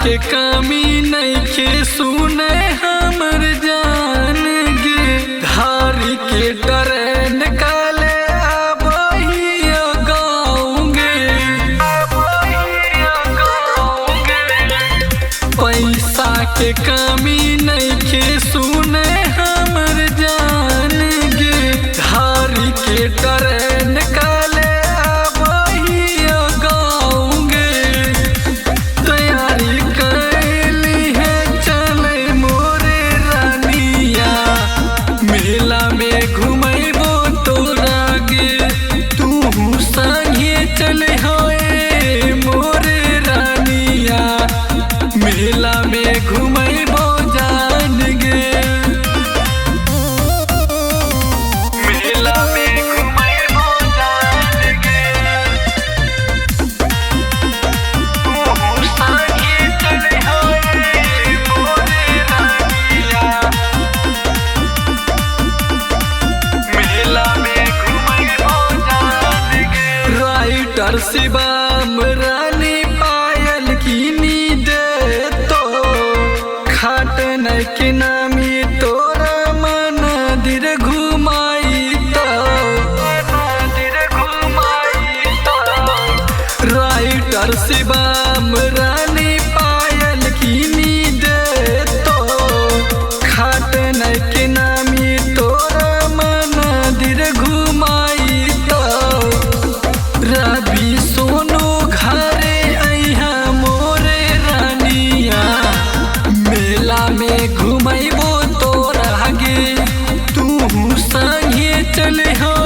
के कमी नइखे सुने हमर जान गे। धारी के ट्रेन काले आबही गाँव गे। पैसा के कमी नइखे सुने हमर जान गे। धारी के ट्रेन काले आबही गाँव गे। तैयारी कैली है चले मोरे रानिया, मेला में घुमैबो तोरा गे। तू संगे चले होए मोरे रानिया, मेला में घुमैबो जान गे। मेला में घुमैबो जान गे। तू संगे चले होए मोरे रानिया, मेला में घुमैबो जान गे। राइटर शिवम रानी पायल किनी दे तो, खाट न के नामी तोरा मंदिर घुमाई तो। राइटर शिवम रानी पायल किनी दे तो, खाट न के नामी तोरा मंदिर घुमाई तो। रवि सोनू घरे अइहा मोरे रानिया, मेला में घुमैबो तोरा गे। तू संगे चले हो